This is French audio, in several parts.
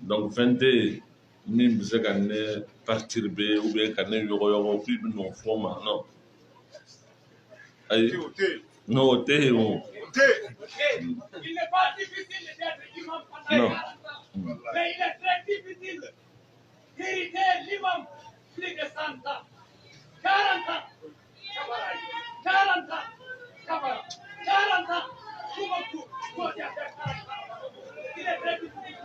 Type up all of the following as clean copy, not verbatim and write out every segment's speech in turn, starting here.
Donc 20 min bisa ka ne perturber ou bien ka ne yogo puis non forma non ay non o te on il n'est pas difficile d'être imam pendant 40 ans mais il est très difficile d'hériter l'imam plus de 100 ans 40 ans 40 ans 40 ans il est très difficile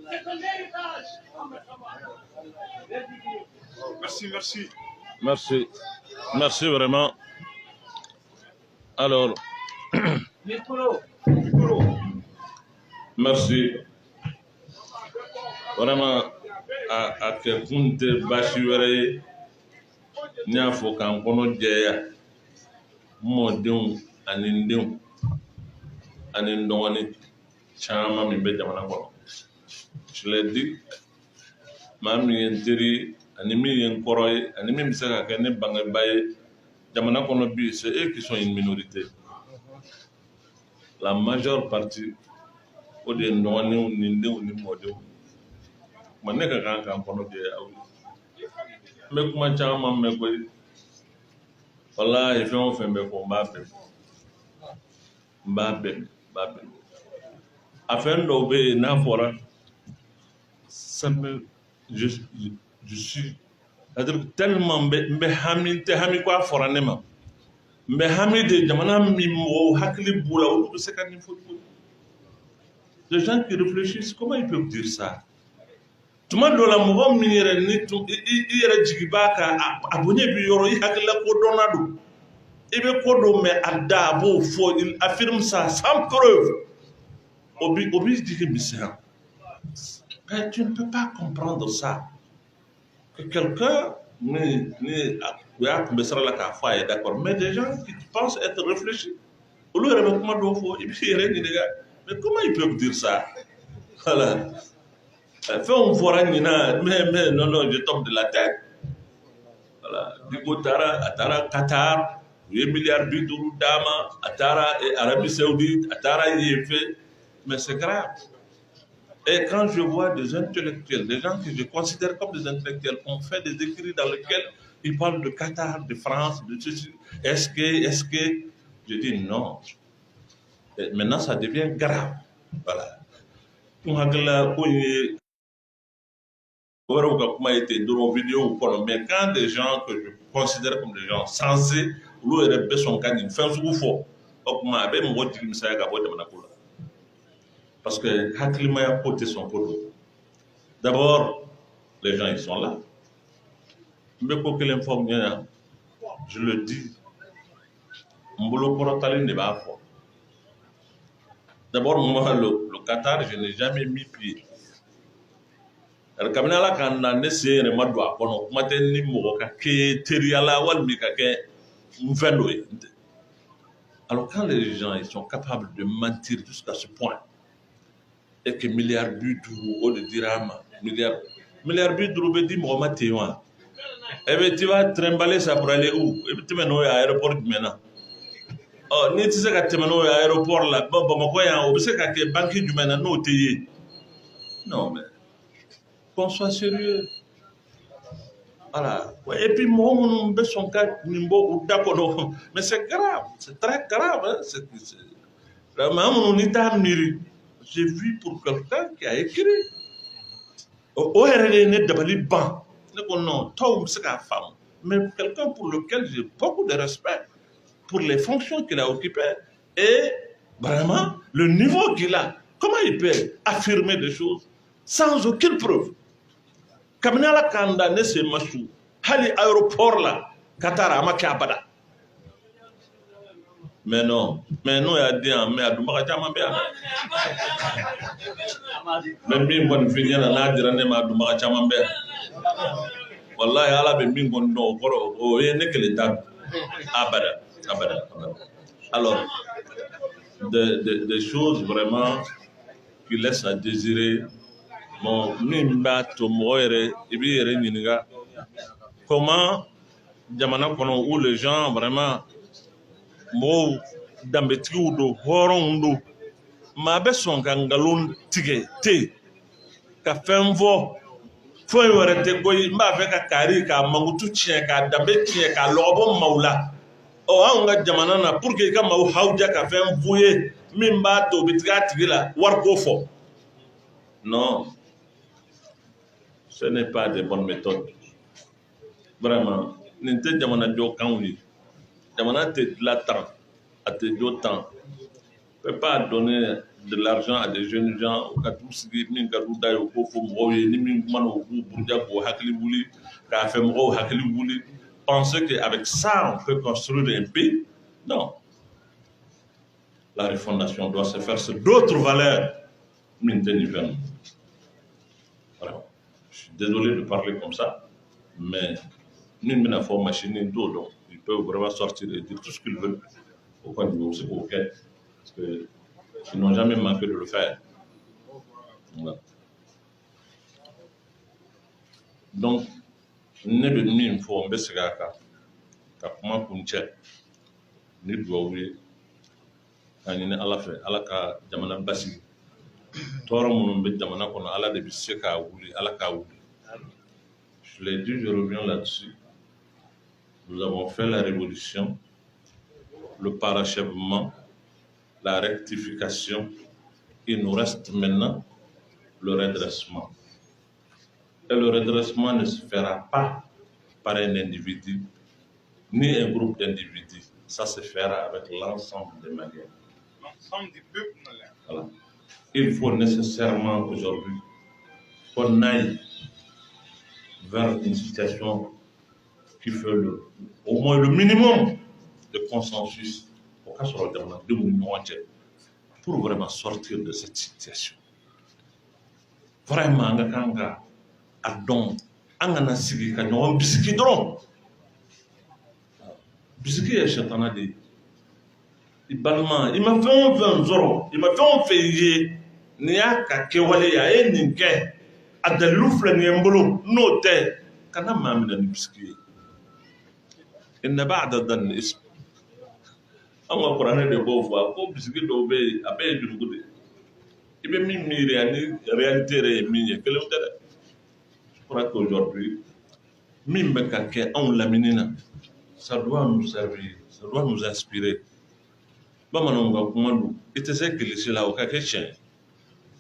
c'est un héritage. Merci vraiment. Alors, merci vraiment à quelqu'un de Bachivere, n'y a faut qu'un kono jaya, modern, anindum, anindoni, chama mi be jamana kono. Je l'ai dit, mami yentiri, animi yenkoroy, animi misaka kene bangabaye, jamana kono bi, c'est eux qui sont une minorité. La majeure partie, au de ndoni ou ninde ou ni modé. Maneka kan kono de awu. Mais kuma chama me koy. Voilà, ils font faire mes combats. Mbabem. Afin d'obéir n'afora, ça me, je suis, tellement hami quoi foranema. Mais hami de jamana mimo hakli boula ou c'est quand il faut. Les gens qui réfléchissent, comment ils peuvent dire ça? Tout le monde dans la mouva minère ni tout, il y a jigibaka abonné bioro il hakla kodonado. Il veut qu'on met à d'abord, il affirme ça sans preuve. Obi dit que mais tu ne peux pas comprendre ça. Que quelqu'un d'accord, mais des gens qui pensent être réfléchis. Mais comment ils peuvent dire ça? Voilà. Fais un voran, mais non, je tombe de la tête. Voilà. Atara, Qatar. 8 milliards d'euros d'ama, Atara et Arabie Saoudite, Atara IFE, mais c'est grave. Et quand je vois des intellectuels, des gens que je considère comme des intellectuels, on fait des écrits dans lesquels ils parlent de Qatar, de France, de ceci, est-ce que, je dis non. Et maintenant, ça devient grave. Voilà. Mais quand des gens que je considère comme des gens sensés, parce que Haklimaya côté son podo. D'abord, les gens ils sont là. Mais pour que l'informe, je le dis, d'abord, moi, le Qatar, je n'ai jamais mis pied. Alors, quand on a essayé de me dire, on a dit que alors, quand les gens ils sont capables de mentir jusqu'à ce point, et que milliard but ou de dirham, milliard but de dit Mohamed Théouan, et bien tu vas trimballer ça pour aller où? Et puis tu vas à l'aéroport maintenant. Oh, ni tu sais que tu vas à l'aéroport là, bon, quoi, on sait que banque du maintenant, non, non, mais qu'on soit sérieux. Voilà. Et puis, moi, on a son cas, d'accord, mais c'est grave, c'est très grave. Hein? J'ai vu pour quelqu'un qui a écrit. Mais quelqu'un pour lequel j'ai beaucoup de respect pour les fonctions qu'il a occupées et vraiment le niveau qu'il a. Comment il peut affirmer des choses sans aucune preuve? Kamina kanda ne se masu hali aéroport là Qatar amaki abada. Mais non, il a dit mais adumaka chama be ana. Même min bon finir na dira ne ma adumaka chama be. Wallahi ala be min bon no koro o e ne kele ta abada. Alors des choses vraiment qui laissent à désirer. Bon, comment jamana kono où les gens vraiment mo dambetiou do horon do maa bɛ sɔn ka nkalon tigɛ te ka fɛn fɔ foyi wɛrɛ tɛ ko ye n b'a fɛ ka kaari k'a mankutu tiɲɛ k'a danbe tiɲɛ k'a lɔgɔbɔ maaw la anw ka jamana na pour que i ka maaw hawuja ka fɛn f'u ye min b'a to u bɛ tigɛ a tigi la wariko fɔ non ce n'est pas des bonnes méthodes vraiment nin tɛ jamanajɔ kanw ye jamana tɛ dilan a tɛ jɔ tan on ne peut pas donner de l'argent à des jeunes gens ka t'u sigi min ka d'u da ye u k'o fɔ mɔgɔw ye ni min kumana u k'u buruja k'o hakili wuli k'a fɛ mɔgɔw hakili wuli penser qu'avec ça on peut construire un pays non la refondation doit se faire sur d'autres valeurs min tɛ nin fɛn voilà je suis désolé de parler comme ça mais min bɛna fɔ machine t'o dɔn ils peuvent vraiment sortir et dire tout ce qu'ils veulent au point de vue c'est OK parce que ils n'ont jamais manqué de le faire. Voilà. Donc, ne bɛ min fɔ n bɛ segin a kan ka kuma kun cɛ ni dugawu ye k'a ɲini Ala fɛ Ala ka jamana basigi tɔɔrɔ minnu bɛ jamana kɔnɔ Ala de bɛ se k'a wuli Ala k'a wuli. Je l'ai dit, je reviens là-dessus. Nous avons fait la révolution, le parachèvement, la rectification. Il nous reste maintenant le redressement. Et le redressement ne se fera pas par un individu, ni un groupe d'individus. Ça se fera avec l'ensemble des Maliens. L'ensemble du peuple malien. Voilà. Il faut nécessairement aujourd'hui qu'on aille vers une situation qui fait au moins le minimum de consensus pour qu'à ce moment pour vraiment sortir de cette situation. Vraiment, nga adon angana sigi ka ɲɔgɔn bisiki dɔrɔn bisiki ye sɛtana de ye i balima i ma fɛn o fɛn sɔrɔ i ma fɛn o fɛn ye n'i y'a ka kɛwale ye a ye nin kɛ a dalilu filɛ nin ye n bolo n'o tɛ kana maa minɛ ni bisiki ye inna ba'da dhanni ism an ka kuranɛ de b'o fɔ ko bisiki dɔw bɛ yen a bɛɛ ye jurugu de ye i bɛ min miiri ani réalité yɛrɛ ye min ye kelen tɛ dɛ. Je crois qu'aujourd'hui min bɛ ka kɛ anw lamini na ça doit nous servir ça doit nous inspirer bamananw ka kuma don i tɛ se kilisi la o ka kɛ tiɲɛ ye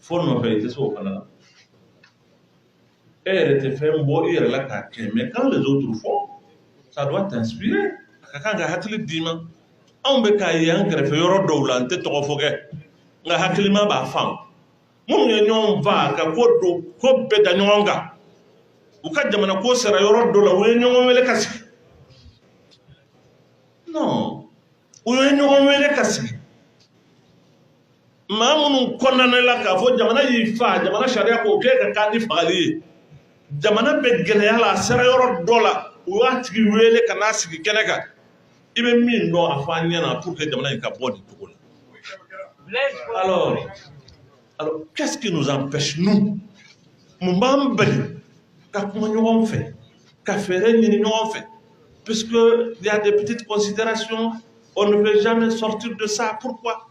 fo nɔfɛ i tɛ se o fana la e yɛrɛ tɛ fɛn bɔ i yɛrɛ la k'a kɛ mais quand les autres font ça doit t'inspirer a ka kan ka hakili d'i ma anw bɛ k'a ye an kɛrɛfɛ yɔrɔ dɔw la n tɛ tɔgɔ fɔ kɛ nka hakilima b'a faamu minnu ye ɲɔgɔn faa ka ko don ko bɛɛ da ɲɔgɔn kan u ka jamana ko sera yɔrɔ dɔ la u ye ɲɔgɔn wele ka sigi non u ye ɲɔgɔn wele ka sigi maa minnu kɔnɔna la k'a fɔ jamana y'i faa jamana sariya k'o kɛ ka k'a ni fagali ye jamana bɛ gɛlɛya la a sera yɔrɔ dɔ la u y'a tigi wele ka n'a sigi kɛnɛ kan i bɛ min dɔn a fɔ an ɲɛna pour que jamana in ka bɔ nin cogo la alors qu'est-ce qui nous empêche nous mun b'an bali ka kuma ɲɔgɔn fɛ ka fɛɛrɛ ɲini ɲɔgɔn fɛ puisque il y a des petites considérations on ne peut jamais sortir de ça pourquoi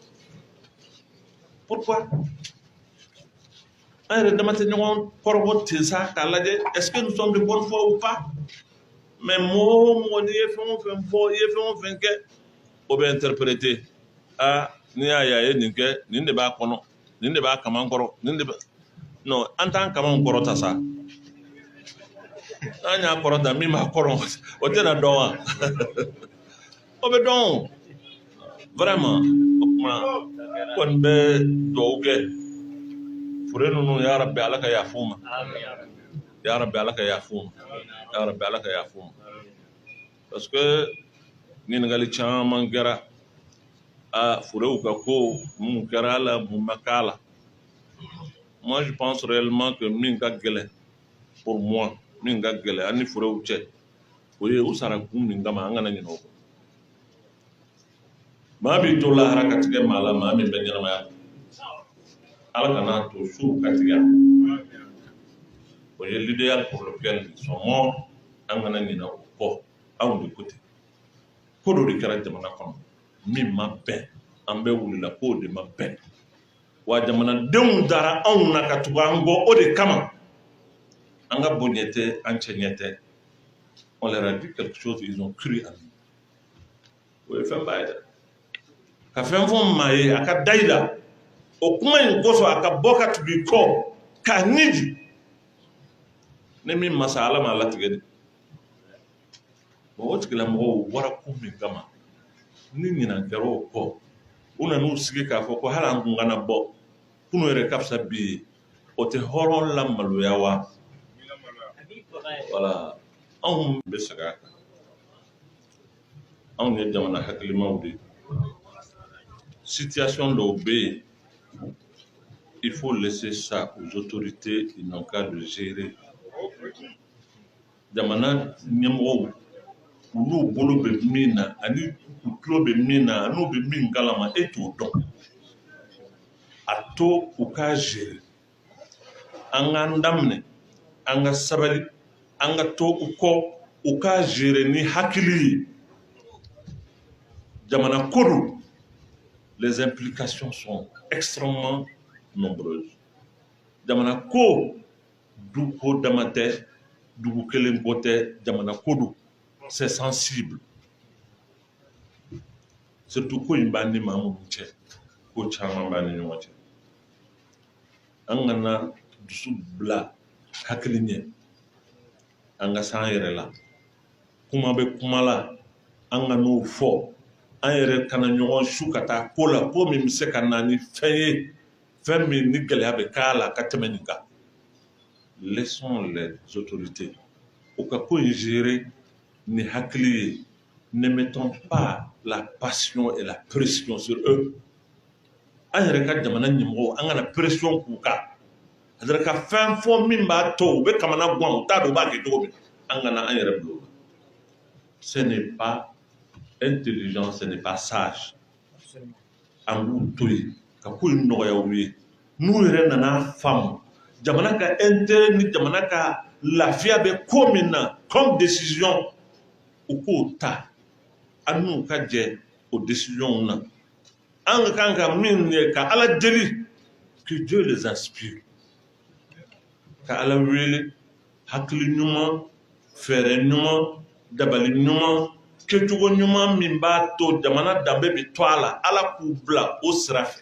an yɛrɛ dama tɛ ɲɔgɔn kɔrɔbɔ ten sa k'a lajɛ est-ce que nous sommes de bonne foi ou pas mais mɔgɔ o mɔgɔ n'i ye fɛn o fɛn fɔ i ye fɛn o fɛn kɛ o bɛ interpréter n'i y'a ye a ye nin kɛ nin de b'a kɔnɔ nin de b'a kaman kɔrɔ nin de b'a non an t'an kaman kɔrɔ ta sa an y'a kɔrɔ ta min b'a kɔrɔ o tɛna dɔn wa o bɛ dɔn vraiment o kuma kɔni bɛ dugawu kɛ fure ninnu ya rabbi ala ka yafu ma ya rabbi ala ka yafu ma ya rabbi ala ka yafu ma parce que ɲininkali caman kɛra furew ka ko mun kɛra la mun ma k'a la moi je pense réellement que min ka gɛlɛn pour moi min ka gɛlɛn an ni furew cɛ o ye u sara kun min kama an kana ɲinɛ o kɔ maa b'i to lahara ka tigɛ maa la maa min bɛ ɲɛnamaya ala kana to su ka tigɛ o ye l'idéal pour lequel ils sont morts an kana ɲinɛ o kɔ anw de ko ten ko dɔ de kɛra jamana kɔnɔ min ma bɛn an bɛɛ wulila k'o de ma bɛn wa jamanadenw dara anw na ka tugu an kɔ o de kama an ka bonya tɛ an cɛ ɲɛ tɛ. On leur a dit quelque chose, ils ont cru à nous. O ye fɛn ba ye dɛ ka fɛn fɔ maa ye a ka da i la o kuma in kosɔn a ka bɔ ka tugu i kɔ k'a ɲiji ne min masa Ala m'a latigɛ de. Bon o tigilamɔgɔw bɔra ko min kama ni ɲinan kɛra o kɔ u nan'u sigi k'a fɔ ko hali an kun kana bɔ kunu yɛrɛ ka fisa bi ye o tɛ hɔrɔn la maloya wa. Voilà anw bɛ segin a kan anw ye jamana hakilimaw de situation dɔw bɛ yen il faut laisser ça aux autorités, ils n'ont qu'à le gérer. Jamana ɲɛmɔgɔw olu bolo bɛ min na ani u tulo bɛ min na n'u bɛ min kalama e t'o dɔn a to u k'a gérer an k'an daminɛ an ka sabali an ka to u kɔ u k'a gérer ni hakili ye jamana ko don les implications sont extrêmement nombreuses. Jamana ko du ko dama tɛ dugu kelen bɔ tɛ jamana ko don c'est sensible surtout ko in b'an ni maa minnu cɛ ko caman b'an ni ɲɔgɔn cɛ an kana dusu bila hakili ɲɛ an ka s'an yɛrɛ la kuma bɛ kuma la an ka n'o fɔ an yɛrɛ kana ɲɔgɔn su ka taa ko la ko min bɛ se ka na ni fɛn ye fɛn min ni gɛlɛya bɛ k'a la ka tɛmɛ nin kan. Laissons les autorités au ka ko in gérer ni hakili ye ne mettons pas la passion et la pression sur eux. An yɛrɛ ka jamana ɲɛmɔgɔw an kana pression k'u kan a yɛrɛ ka fɛn fɔ min b'a to u bɛ kamana gan u t'a dɔn u b'a kɛ cogo min an kana an yɛrɛ bila o la. Ce n'est pas intelligent, ce n'est pas sage. An b'u to yen ka ko in nɔgɔya u ye n'u yɛrɛ nana faamu jamana ka intérêt ni jamana ka lafiya bɛ ko min na comme décision u k'o ta an n'u ka jɛ o décision na an ka kan ka min ye ka Ala deli que Dieu les inspire ka Ala wele hakili ɲuman fɛɛrɛ ɲuman dabali ɲuman kɛcogo ɲuman min b'a to jamana danbe bɛ to a la Ala k'u bila o sira fɛ.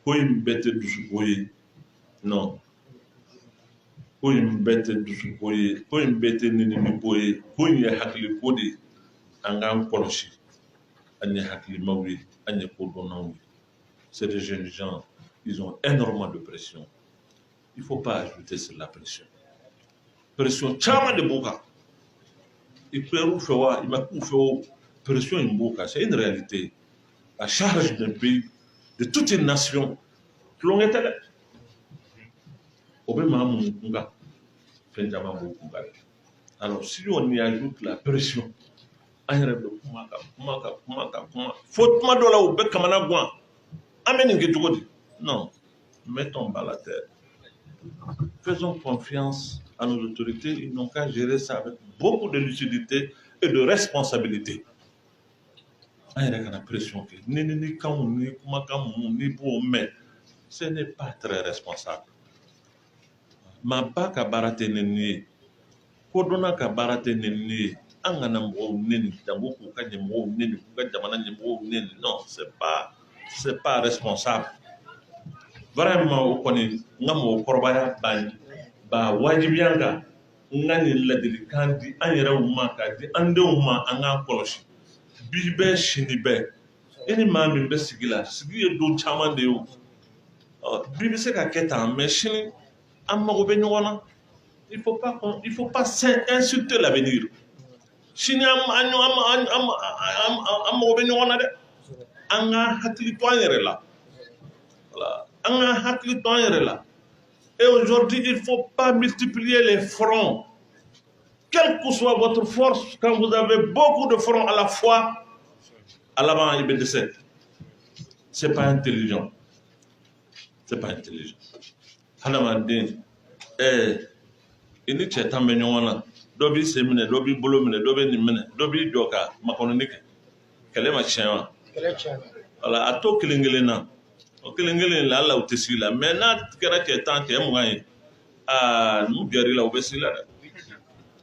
Ko in bɛɛ tɛ dusuko ye non ko in bɛɛ tɛ dusuko ye ko in bɛɛ tɛ ninimiko ye ko in ye hakiliko de ye an k'an kɔlɔsi an ye hakilimaw ye an ye kodɔnnaw ye. C'est des jeunes gens ils ont énormément de pression il faut pas ajouter sur la pression caman de b'u kan i kulɛriw fɛ wa i ma k'u fɛ o pression in b'u kan c'est une réalité à charge d'un pays de toute une nation tulonkɛ tɛ dɛ o bɛ maa minnu kun kan fɛn caman b'u kun kan. Alors si on y ajoute la pression an yɛrɛ bɛ kuma ka kuma fo tuma dɔ la u bɛ kamana gan an bɛ nin kɛ cogo di non mettons bas la terre faisons confiance à nos autorités ils n'ont qu'à gérer ça avec beaucoup de lucidité et de responsabilité. An yɛrɛ kana pression kɛ ni kanw ni kumakan minnu n'i b'o mɛn ce n'est pas très responsable. Maa ba ka baara tɛ nɛni ye kodɔnna ka baara tɛ nɛni ye an kana mɔgɔw nɛni janko k'u ka ɲɛmɔgɔw nɛni k'u ka jamana ɲɛmɔgɔw nɛni non c'est pas responsable. Vraiment o kɔni n ka mɔgɔkɔrɔbaya ba wajibiya n kan n ka nin ladilikan di an yɛrɛw ma k'a di an denw ma an k'an kɔlɔsi bi bɛɛ sini bɛɛ i ni maa min bɛ sigi la sigi ye don caman de ye o bi bɛ se ka kɛ tan mais sini an mago bɛ ɲɔgɔn na il faut pas insulter l'avenir sini an mago bɛ ɲɔgɔn na dɛ an ka hakili to an yɛrɛ la voilà an ka hakili to an yɛrɛ la et aujourd'hui il faut pas multiplier les fronts quelle que soit votre force quand vous avez beaucoup de fronts à la fois à l'avant il bɛ dɛsɛ c'est pas intelligent hadamaden i ni cɛ tan bɛ ɲɔgɔn na dɔ b'i sen minɛ dɔ b'i bolo minɛ dɔ bɛ nin minɛ dɔ b'i jɔ ka makɔnɔni kɛ kɛlɛ ma tiɲɛ wa voilà a to kelen-kelen na o kelen-kelen la ala u tɛ sigi la mais n'a kɛra cɛ 10 cɛ 20 ye n'u gɛrɛ la u bɛ sigi la dɛ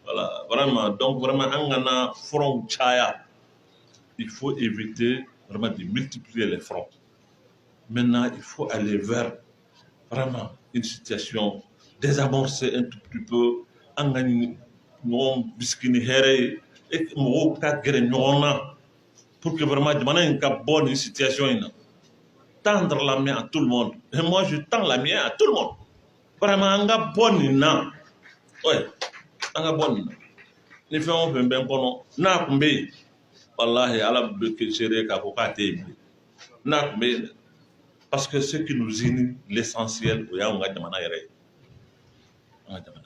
voilà vraiment donc vraiment an kana fronts caya il faut éviter vraiment de multiplier les fronts maintenant il faut aller vers vraiment une situation désamorcer un tout petit peu an ka ɲɔgɔn bisigi ni hɛrɛ ye et mɔgɔw ka gɛrɛ ɲɔgɔn na pour que vraiment jamana in ka bɔ nin situation in na tendre la main à tout le monde et moi je tends la main à tout le monde vraiment an ka bɔ nin na ouais an ka bɔ nin na ni fɛn o fɛn bɛ n kɔnɔ n'a tun bɛ yen walahi ala bɛ seere k'a fɔ k'a tɛ yen bilen n'a tun bɛ yen parce que ce qui nous unit l'essentiel o y'anw ka jamana yɛrɛ ye an ka jamana